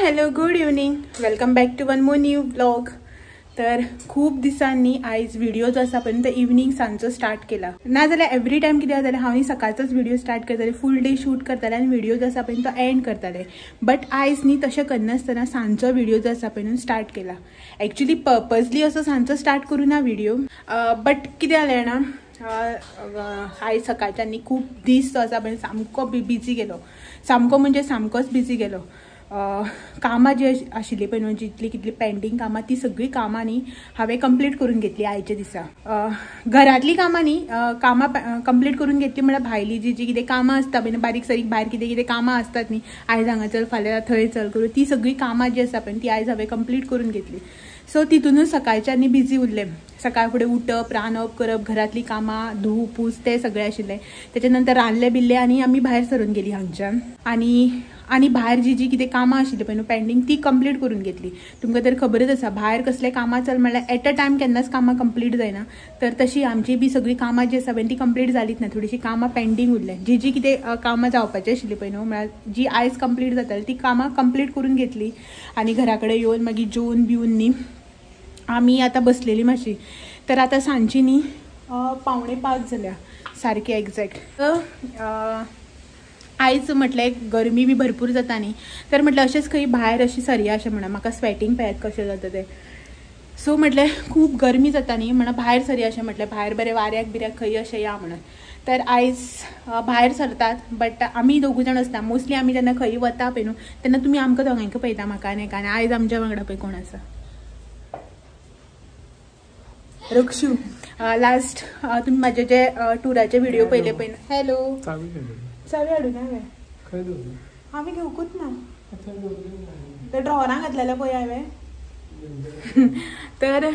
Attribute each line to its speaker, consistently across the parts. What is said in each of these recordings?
Speaker 1: Hello good evening, welcome back to one more new blog. तर खूप दिसांनी आयज व्हिडिओ जो आसा पळय तो इवनिंग सांजचो स्टार्ट केला. ना जाल्यार एवरी टायम कितें जातालें हांव सकाळचोच व्हिडिओ स्टार्ट करतालें, फूल डे शूट करतालें आनी व्हिडिओ जो आसा पळय तो एंड करतालें. बट आयज न्ही तशें करनासतना सांजचो व्हिडिओ जो आसा पळय स्टार्ट केला. एक्चुअली पर्पजली असो सांजचो स्टार्ट करूं ना व्हिडिओ, बट कितें जालें जाणा, आयज सकाळच्यान खूप दीस जो आसा पळय सामको बिजी गेलो. सामको म्हणजे सामकोच बिजी गेलो. कामां जी आशिल्ली पळय न्हू, जितली कितली पेंडींग कामां ती सगळी कामां न्ही हांवें कंप्लीट करून घेतली आयच्या दिसा. घरातली कामां न्ही कामां कंप्लीट करून घेतली म्हळ्यार भायली जी जी कितें कामां आसता पळय बारीक सारीक भायर कितें कितें कामां आसतात न्ही, आयज हांगा चल फाल्यां थंय चल करून ती सगळी कामां जी आसा पळय ती आयज हांवें कंप्लीट करून घेतली. सो तितूनच सकाळच्यान न्ही बिजी उरलें. सकाळ फुडें उठप, रांदप करप, घरातली कामां धुव पूस तें सगळें आशिल्लें. तेच्या नंतर रांदलें बिल्लें आनी आमी भायर सरून गेली हांगच्यान आनी भायर जी जी कितें कामां आशिल्लीं पळय न्हू पेंडींग ती कंप्लीट करून घेतली. तुमकां तर खबरच आसा भायर कसलें कामां चल म्हळ्यार एट अ टायम केन्नाच कामां कंप्लीट जायना. तर तशी आमची बी सगळी कामां जी आसा पळय ती कंप्लीट जालीच ना, थोडीशी कामां पेंडींग उरलें. जी जी कितें कामां जावपाची आशिल्लीं पळय न्हू म्हळ्यार जी आयज कंप्लीट जाताली ती कामां कंप्लीट करून घेतली. आनी घरा कडेन येवन मागीर जेवन बिवन न्ही आमी आतां बसलेली मातशी. तर आतां सांजची न्ही 4:45 जाल्या सारकी एग्जॅक्ट. आयज म्हटलें गरमी बी भरपूर जाता न्ही, तर म्हटलें अशेंच खंय भायर अशी सरया अशें म्हणा, म्हाका स्वेटींग पेयत कशें जाता तें. सो म्हटलें खूब गरमी जाता न्ही म्हणा भायर सरया अशें म्हटलें, भायर बरें वाऱ्याक बिऱ्याक खंय अशें या म्हणून. तर आयज भायर सरतात, बट आमी दोगूय जाण आसता. मोस्टली आमी जेन्ना खंय वता पळय न्हू तेन्ना तुमी आमकां दोगांयकूय पळयता, म्हाका आनी एका. आनी आयज आमच्या वांगडा पळय कोण आसा, रक्षू. लास्ट तुम्ही माझे जे टुराचे व्हिडिओ पहिले पळय. हॅलो, चावी हाडून हांवें घेवकूच ना, तर ड्रॉवरान घातलेलें पळय हांवें. तर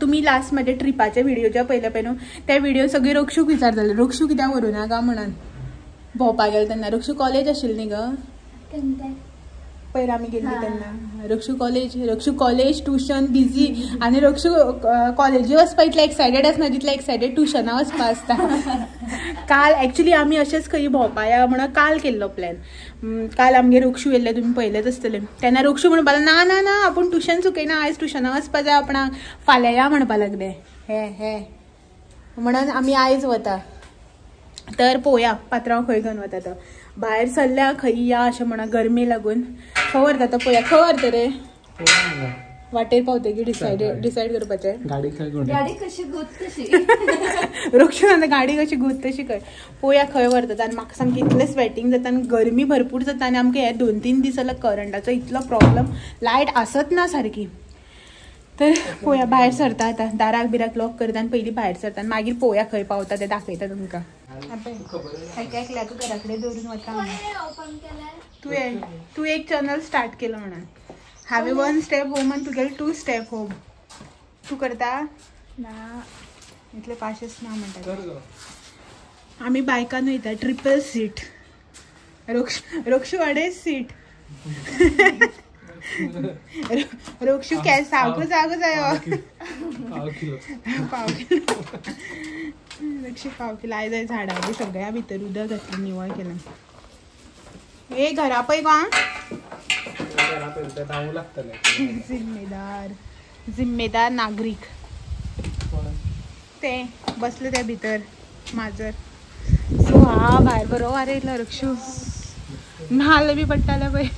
Speaker 1: तुम्ही लास्ट माझे ट्रिपाचे व्हिडिओ जे पळयले पळय न्हू ते व्हिडिओ सगळे रक्षूक विचारताले, रक्षू कित्याक व्हरूना गा म्हणून भोंवपाक गेले तेन्ना. रक्षू कॉलेज आशिल्ली न्ही ग पयर आमी गेल्ली तेन्ना. रक्षू कॉलेज ट्युशन बिजी, आनी रक्षू कॉलेजी वचपा इतलें एक्सायटेड आसना जितलें एक्सायटेड ट्युशना वचपा आसता. काल एक्चुली आमी अशेंच खंय भोंवपा या म्हणून काल केल्लो प्लॅन. काल आमगे रक्षू येयल्ले, तुमी पळयलेच आसतलें. तेन्ना रक्षू म्हणपाक लागलो ना ना ना आपूण ट्युशन चुकयना, आयज ट्युशना वचपा जाय आपणाक, फाल्यां या म्हणपा लागलें. हे म्हणून आमी आयज वता. तर पळोवया पात्रांव खंय घेवन वता तो. भायर सरल्या खंय या अशें म्हणा गरमी लागून. खंय व्हरता तो पळोवया. खंय व्हरता रे, वाटेर पावतकीर डिसायड करपाचें.
Speaker 2: गाडी कशी गुत तशी
Speaker 1: रक्षू आतां गाडी कशी गुत तशी खंय पळोवया खंय व्हरता. आनी म्हाका सामकें इतलें स्वेटींग जाता आनी गरमी भरपूर जाता. आनी आमकां हे 2-3 दीस जाल्यार करंटाचो इतलो प्रॉब्लम, लायट आसत ना सारकी. तर पळोवया भायर सरता आतां, दाराक बिराक लॉक करता आनी पयलीं भायर सरता आनी मागीर पळोवया खंय पावता तें दाखयता तुमकां. एकल्याक घरा कडेन दवरून वता. तू एक चॅनल स्टार्ट केलं म्हणून हांवें 1 स्टेप होम आनी तुगेले 2 स्टेप होम. तू करता ना इतले पाशेस ना म्हणटा. आमी बायकान वयता, ट्रिपल सीट. रक्षू अडेच सीट. रक्षू सारको जागो जायो. पाव किलो रक्षू पाव किलो. आयज झाडां बी सगळ्या भितर उदक घातलें, निवळ केलें. हे घरा पळय गो जिम्मेदार नागरीक ते बसले त्या भितर माजर. सो हा भायर बरो वारो येयलो. रक्षू नाल्ल बी पडटाले पळय,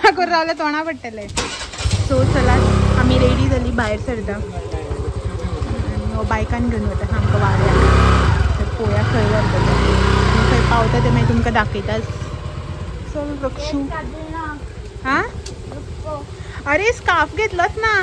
Speaker 1: करून रावले तोंडा पडटले. सो चला आमी रेडी जाली, भायर सरता. बायकान घेवन वता सामको वाऱ्या. तर पळोवया खंय व्हरता तें, खंय पावता तें मागीर तुमकां दाखयताच. चल रक्षू. हां अरे स्कार्फ घेतलोच ना.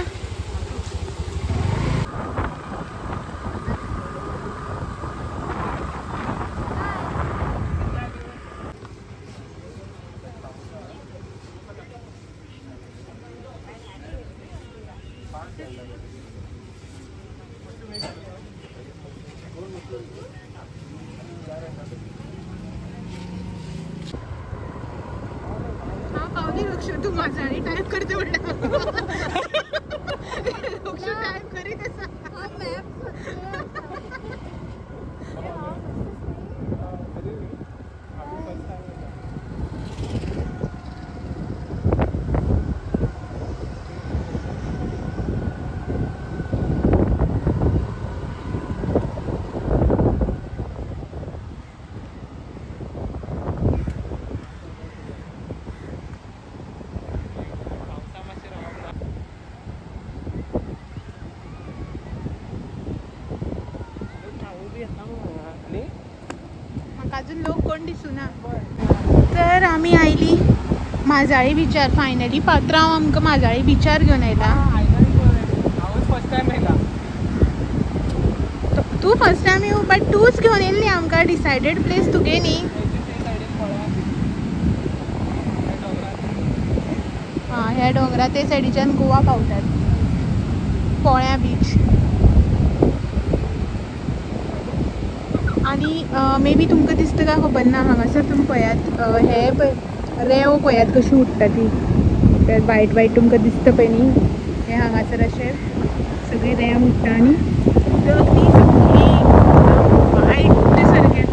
Speaker 1: तू माझा आणि टाइप करते म्हणलं. टाइप करीत असा. अजून लोक कोण दिसूना. तर आम्ही आयली माजाळी बिचार. फायनली पात्रांव आमकां माजाळी बिचार घेवन आयला. तू फर्स्ट टाइम येऊ बट तूच घेवन येयल्ली आमकां. डिसायडेड प्लेस तुगे न्ही. हां ह्या डोंगरा ते सायडीच्यान गोवा पावतात. पोळ्या बीच. आणि मे बी तुमकां दिसता काय खबर ना. हांगासर तुमी पळयात हे पळय रेंव पळयात कशी उडटा ती. वायट वायट तुमकां दिसता पळय न्ही. हे हांगासर अशें सगळी रेंव उडटा आनी उदक न्ही सगळी वायट ते सारकें.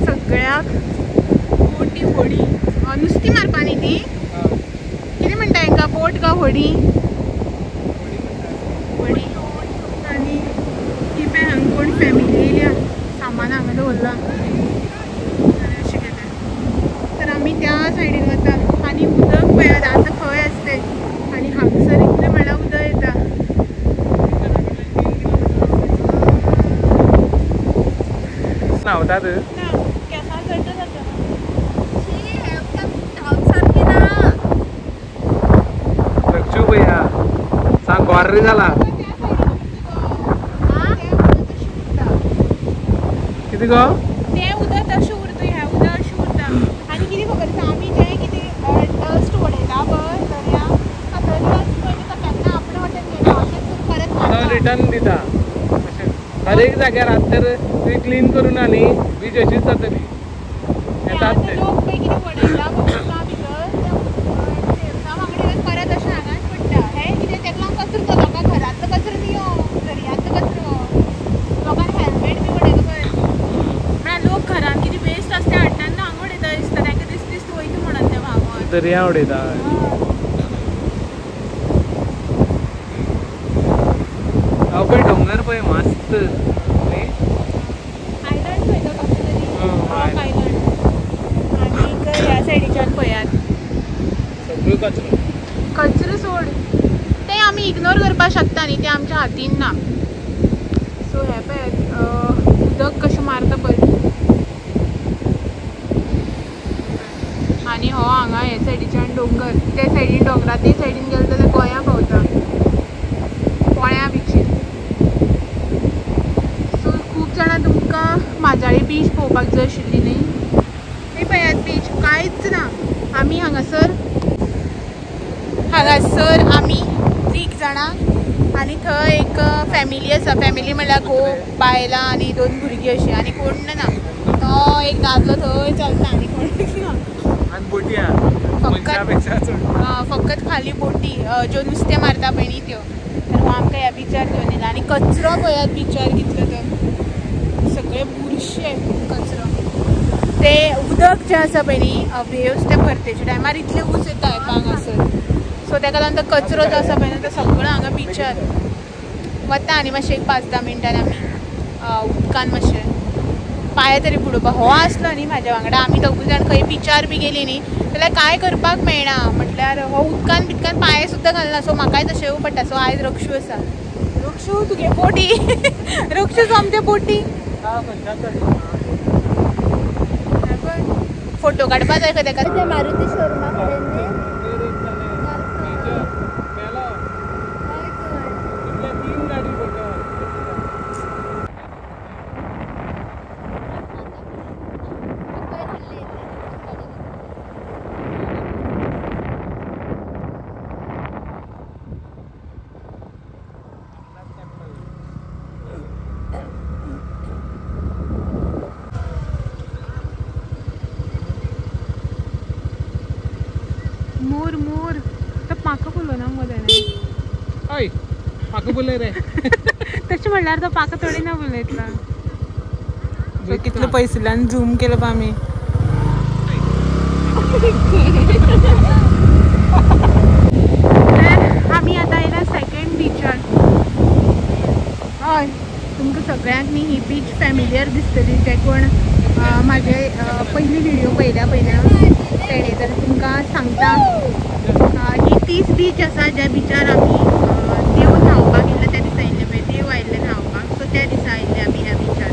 Speaker 1: सगळ्याक बोटी व्हडी. नुस्तीं मारपा न्ही ती. कितें म्हणटा हांकां बोट काय व्हडी. व्हडी. आनी ती पळय हांगा कोण फॅमिली येयल्या. सामान हांगा दवरलां. अशें केलें. तर आमी त्या सायडीन वता. आनी उदक पळयात आतां खंय आसता. आनी हांगसर इतलें म्हणल्यार उदक येता.
Speaker 3: न्हांवतात.
Speaker 1: ना केंसां चडटा जाता.
Speaker 3: लक्षू भैया सांग गोर्री जाला. कितें गो
Speaker 1: तें उदक तशें उरता. ह्या उदक अशें उरता. आनी कितें खबर आसा आमी जें कितें डस्ट उडयता पळय दर्या दर्या पयलीं तो केन्ना आपणे वाटेन घेयना. अशेंच परत
Speaker 3: तो रिटर्न दिता. हर एक जाग्यार आतां तर तुवें क्लीन करून न्ही बीच अशीच जातली. येतात ते
Speaker 1: लोक पळय कितें उडयता उदका भितर त्या वांगडा परत अशें हांगाच पडटा. हें कितें तेका लागून कचरो तो लोकां घरांतलो कचरो न्ही हो. दर्यांतलो कचरो. लोकांनी हेल्मेट बी उडयता पळय. म्हळ्यार लोक घरांत कितें वेस्ट आसता तें हाडटा आनी हांगा उडयता दिसता. तांकां दिसता वयता म्हणून त्या भावान
Speaker 3: दर्या उडयता. हांव पळय डोंगर पळय मस्त.
Speaker 1: आयलंड पळय तो कसलो तरी. Rock island. आनीक ह्या सायडीच्यान पळयात
Speaker 3: सगळो कचरो.
Speaker 1: कचरो सोड तें आमी इग्नोर करपाक शकता न्ही. तें आमच्या हातीन ना. सो हे पळय उदक कशें मारता पळय. आनी हो हांगा हे सायडीच्यान डोंगर. ते सायडीन डोंगरा ते सायडीन गेले जाल्यार गोंया पावता. पोळ्या बिचीर. सो खूब जाणां तुमकां माजाळी बीच पळोवपाक जाय आशिल्ली न्ही. हे पळयात बीच कांयच ना. आमी हांगासर आमी 3 जाणां आनी थंय एक फॅमिली आसा. फॅमिली म्हणल्यार बायलां आनी 2 भुरगीं अशीं. आनी कोण ना. तो एक दादलो थंय चलता आनी कोण ना.
Speaker 3: आनी बोटी आहा
Speaker 1: फकत फकत खाली बोटी ज्यो नुस्तें मारता पळय न्ही त्यो. तर हो आमकां ह्या बिचार घेवन येयला. आनी कचरो पळयात बिचार कितलो तो. सगळे बुरशे कचरो. ते उदक जें आसा पळय न्ही वेव्स ते भरतेच्या टायमार इतले ऊस येता हांगासर. सो ताका लागून तो कचरो जो आसा पळय न्ही तो सगळो हांगा बिचार वता. आनी मातशें एक 5-10 मिनटांनी आमी उदकान मातशें पांय तरी बुडोवपाक. हो आसलो न्ही म्हाज्या वांगडा. आमी 2 जाण खंय बिचार बी गेली न्ही जाल्यार कांय करपाक मेळना. म्हटल्यार हो उदकान बिदकान पांय सुद्दां घालना. सो म्हाकाय तशें येवं पडटा. सो आयज रक्षू आसा. रक्षू तुगे बोटी. रक्षू आमच्या बोटी. फोटो काडपा जाय खंय ताका.
Speaker 2: मारुती शोरूमा कडेन
Speaker 1: मोर मोर तो म्हाका बोलो ना मरे.
Speaker 3: हय म्हाका बोलय रे.
Speaker 1: तशें म्हणल्यार तो म्हाका थोडी ना बोलयतला. कितले पयसुल्यान झूम केलो पळय आमी. आमी आतां आयला सेकंड बिचार. हय तुमकां सगळ्यांक न्ही ही बीच फॅमिलियर दिसतली. जे कोण म्हाजे पयली व्हिडिओ पयल्या तेणे तर तुमकां सांगता. ही तीच बीच आसा ज्या बिचार आमी देव न्हांवपाक येयल्ले त्या दिसा आयिल्ले पळय. देव आयिल्ले न्हांवपाक. सो त्या दिसा आयिल्ले आमी ह्या बिचार.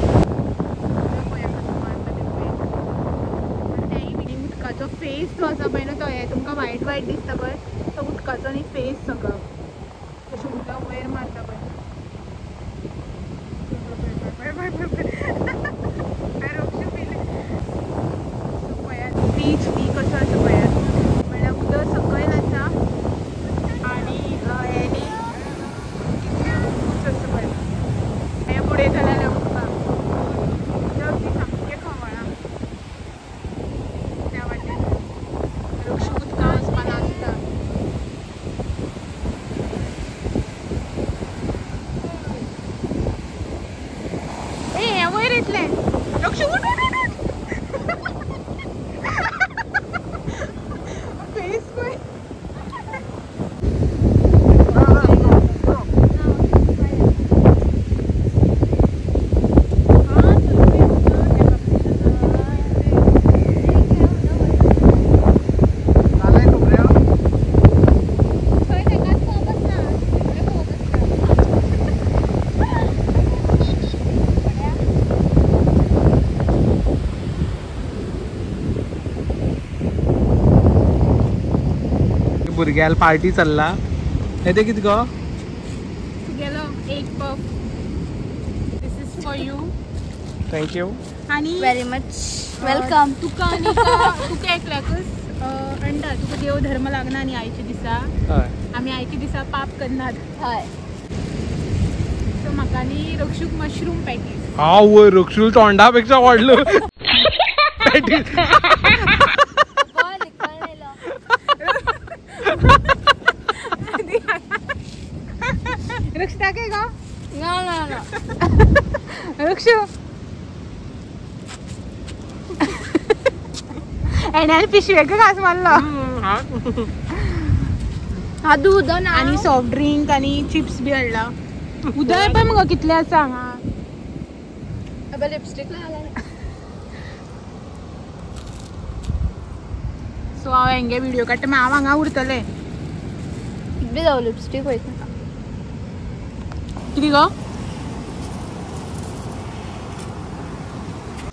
Speaker 1: वाईट दिसता पळय तो उदकाचो न्ही फेस सगळं कशें उदक वयर मारता पळय बीच बी कसो आसा पळयात म्हणल्यार उदक सकयल आसा आनी हेनी उंच आसा पळय हे फुडें जाल्यार उदकाक उदक बी सामकें खवळ्ळां त्या वाटेन रक्षू उदकां वचपा नासता हे वयर येतलें रक्षू उठ उठ उठ फेस पळय
Speaker 3: भुरग्याल पार्टी चल्ला येते कितें गो
Speaker 1: तुगेलो एक puff this is for you
Speaker 3: thank you
Speaker 1: आनी
Speaker 2: व्हेरी मच वेलकम.
Speaker 1: तुका आनी तुका एकल्याकच अंडा तुका देव धर्म लागना आनी आयच्या दिसा
Speaker 3: हय
Speaker 1: आमी आयच्या दिसा पाप करनात
Speaker 2: हय
Speaker 1: सो म्हाका न्ही रक्षूक मशरूम पॅटीस
Speaker 3: हांव वयर रक्षू तोंडा पेक्षा वाडलो पॅटीस
Speaker 1: रक्ष टाके गो
Speaker 2: No, no, no.
Speaker 1: रक्षू एण्यान पिशवेक घास मारलो
Speaker 2: हा दूध ना
Speaker 1: आनी सॉफ्ट ड्रिंक आनी चिप्स बी हाडला उदक पण मगो कितले आसा हांगा
Speaker 2: अब लिपस्टिक लायला
Speaker 1: सो हांव हेंगे व्हिडिओ काडटा हांव हांगा उरतलें
Speaker 2: कितली जाऊ लिपस्टिक वयता
Speaker 1: कितें गो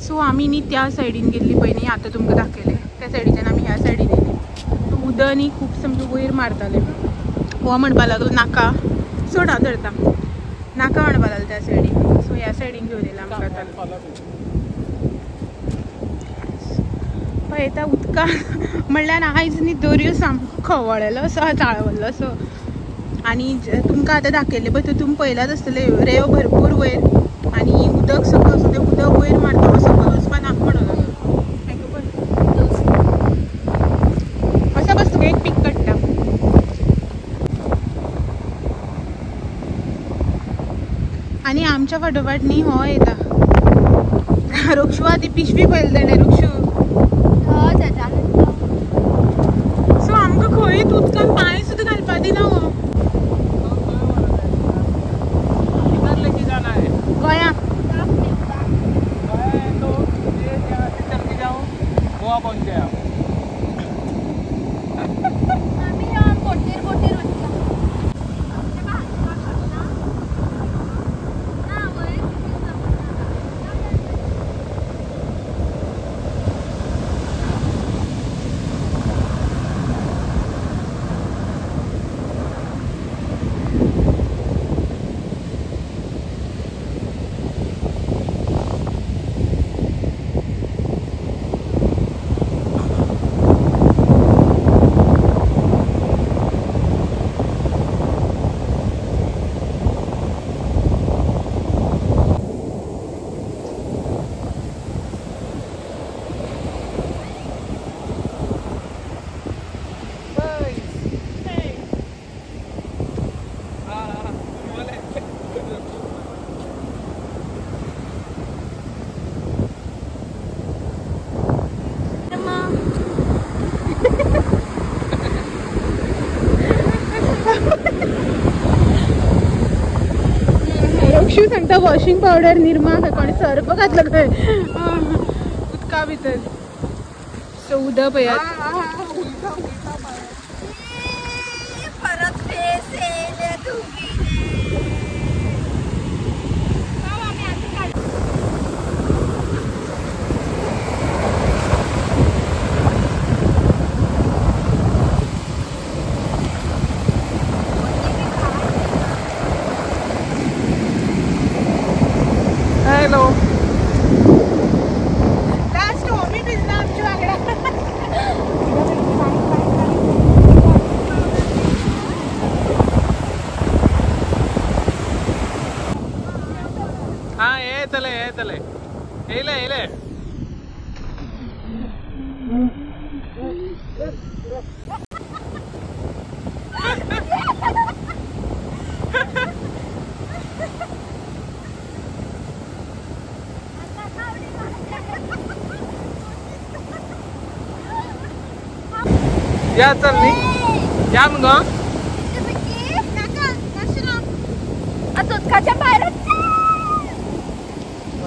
Speaker 1: सो आमी न्ही त्या सायडीन गेल्ली पळय न्ही आतां तुमकां दाखयलें त्या सायडीच्यान आमी ह्या सायडीन येयली उदक न्ही खूब सामकें वयर मारतालें हो म्हणपा लागलो नाका सोड हांव धरता नाका म्हणपा लागलो त्या सायडीन सो ह्या सायडीन घेवन येयला आमकां आतां पळयता उदका म्हणल्यार आयज न्ही दर्यो सामको खवळ्ळेलो असो चाळवल्लो असो आनी तुमकां आतां दाखयल्लें पळय तितून पळयलाच आसतलें रेंव भरपूर वयर आनी उदक सकयल आसा तें उदक वयर मारता सकयल वचपा नाका म्हणून लागलो असो बस तुका एक पीक काडटा आनी आमच्या फाटोफाट न्ही हो येता रक्षू आहा ती पिशवी पळयली तेणें रक्षू सो आमकां खंयच उदकान पांय सुद्दां घालपा दिना हो गोंया
Speaker 3: गोवा पहुंचे
Speaker 1: रक्षू सांगता वॉशिंग पावडर निरमा कोणी सर्फ घातलं खंय उदका भितर सो उदक पळयात
Speaker 3: येतले येतले येयले येयले या चल नी या मग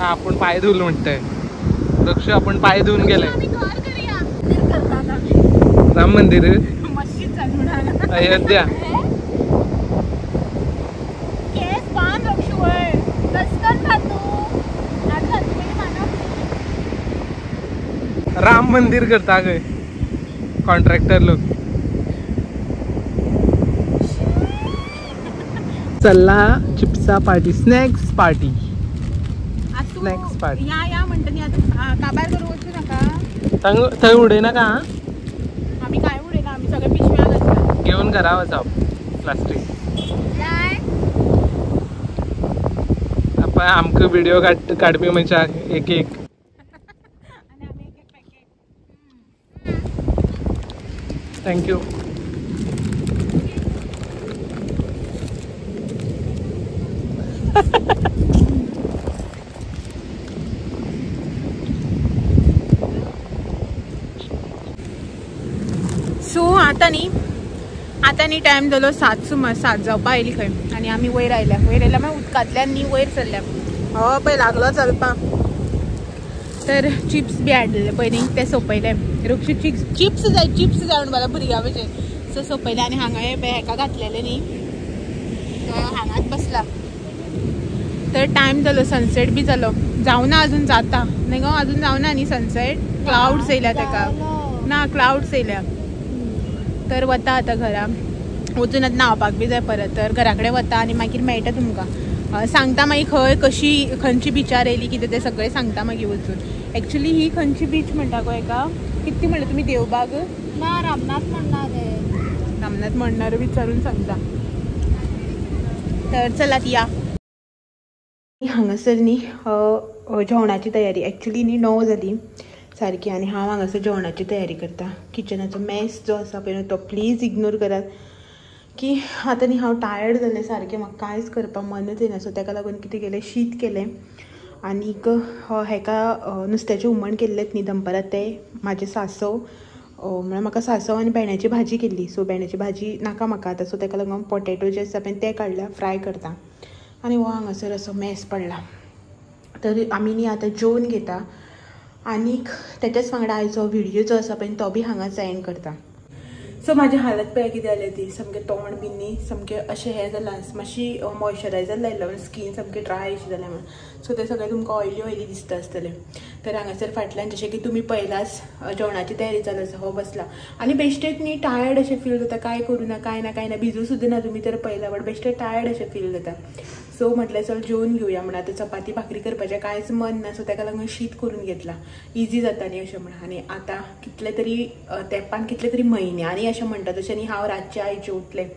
Speaker 3: आपण पाय धुवून म्हणतोय दक्ष आपण पाय धुवून गेले राम मंदिर अयोध्या राम मंदिर करता ग कॉन्ट्रॅक्टर लोक चला चिप्सा party snacks party snacks party
Speaker 1: या म्हणतात काबार करू वचू नका
Speaker 3: थंय उडे नका
Speaker 1: आम्ही काय उडे ना आम्ही सगळे पिशव्या घातल्या
Speaker 3: घेऊन घरा वचा प्लास्टिक आपण आमक व्हिडिओ काढपी म्हणजे एक एक थँक्यू
Speaker 1: सो आता न्ही टायम जालो 7 जावपा आयली खंय आनी आमी वयर आयल्या मागीर उदकांतल्यान न्ही वयर चल्ल्या हो पळय लागलो चलपाक तर चिप्स बी हाडलेले पयलीं ते सोंपयले रुक्षी चिप्स जाय म्हणून मला भुरग्या भशेन सो सोंपयले आनी हांगा हेका घातलेले न्ही हांगाच बसला तर टायम जालो सनसेट बी जालो जावना अजून जाता न्ही गो अजून जावना न्ही सनसेट क्लाउड्स येयल्या तेका ना क्लाउड्स येयल्या तर वता आता घरा वचून आतां न्हावपाक बी जाय परत तर घरा कडेन वता आनी मागीर मेळटा तुमकां सांगता मागीर खंय खंयची बिचार येयली कितें तें सगळें सांगता मागीर वचून एक्चुली ही खंयची बीच म्हणटा गो हेका कितें म्हणलें तुमी देवबाग
Speaker 2: ना रामनाथ
Speaker 1: म्हणणार विचारून सांगता तर चलात या हांगासर न्ही जेवणाची तयारी एक्चुली न्ही 9 जाली सारकी आनी हांव हांगासर जेवणाची तयारी करता किचनाचो मॅस जो आसा पळय तो प्लीज इग्नोर करात की आतां न्ही हांव टायर्ड जालें सारकें म्हाका कांयच करपाक मनच येना सो ताका लागून कितें केलें शीत केलें आनीक हेका नुस्त्याचें हुमण केल्लें न्ही दनपारां तें म्हाजे सासव म्हळ्यार म्हाका सासव आनी भेंड्याची भाजी केल्ली सो भेंड्याची भाजी नाका म्हाका आतां सो ताका लागून पोटेटो जे आसा पळय ते काडल्या फ्राय करता आनी हो हांगासर असो मॅस पडला तर आमी न्ही आतां जेवन घेता आनीक तेच्याच वांगडा आयचो व्हिडिओ जो आसा पळय तो बी हांगाच एंड करता सो म्हाजी हालत पळय कितें जालें ती सामकें तोंड बी न्ही सामकें अशें हें जालां मातशी मॉइश्चरायझर लायिल्लो स्कीन सामकें ड्राय अशी जाल्या म्हणून सो तें सगळें तुमकां ऑयली दिसता आसतलें तर हांगासर फाटल्यान जशें की तुमी पळयलाच जेवणाची तयारी जाली आसा हो बसला आनी बेश्टेच न्ही टायर्ड अशें फील जाता काय करूं ना काय ना भिजू सुद्दां ना तुमी तर पळयला बट बेश्टेच टायर्ड अशें फील जाता सो म्हटलें चल जेवन घेवया म्हणून आतां चपाती भाकरी करपाचें कांयच मन ना सो ताका लागून शीत करून घेतला इजी जाता न्ही अशें म्हणून आनी आतां कितले तरी तेंपान कितले तरी म्हयन्यांनी अशें म्हणटा तशें न्ही हांव रातचें आयज जेवतलें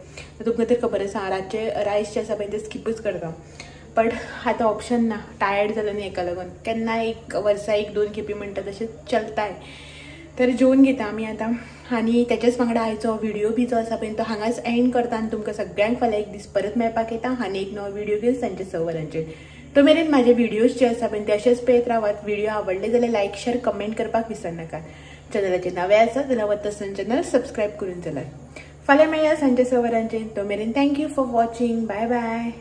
Speaker 1: तुमकां तर खबर आसा रातचें रायस जें आसा पळय तें स्किपूच करता बट आतां ऑप्शन ना टायर्ड जालें न्ही हेका लागून केन्नाय एक वर्सा 1-2 खेपी म्हणटा तशें चलताय तर जेवन घेता आमी आतां आनी तेच्याच वांगडा आयचो व्हिडिओ बी जो आसा पळय तो हांगाच एंड करता आनी तुमकां सगळ्यांक फाल्यां एक दीस परत मेळपाक येता आनी एक नवो व्हिडिओ घेवन सांजे 6 वरांचेर तो मेरेन म्हाजे व्हिडिओज जे आसा पळय ते अशेंच पळयत रावात व्हिडिओ आवडले जाल्यार लायक शेअर कमेंट करपाक विसरनाकात चॅनलाचेर नवे आसा जाल्यार वतासन चॅनल सबस्क्रायब करून चलात फाल्यां मेळया सांजे 6 वरांचेर तो मेरेन thank you for watching bye bye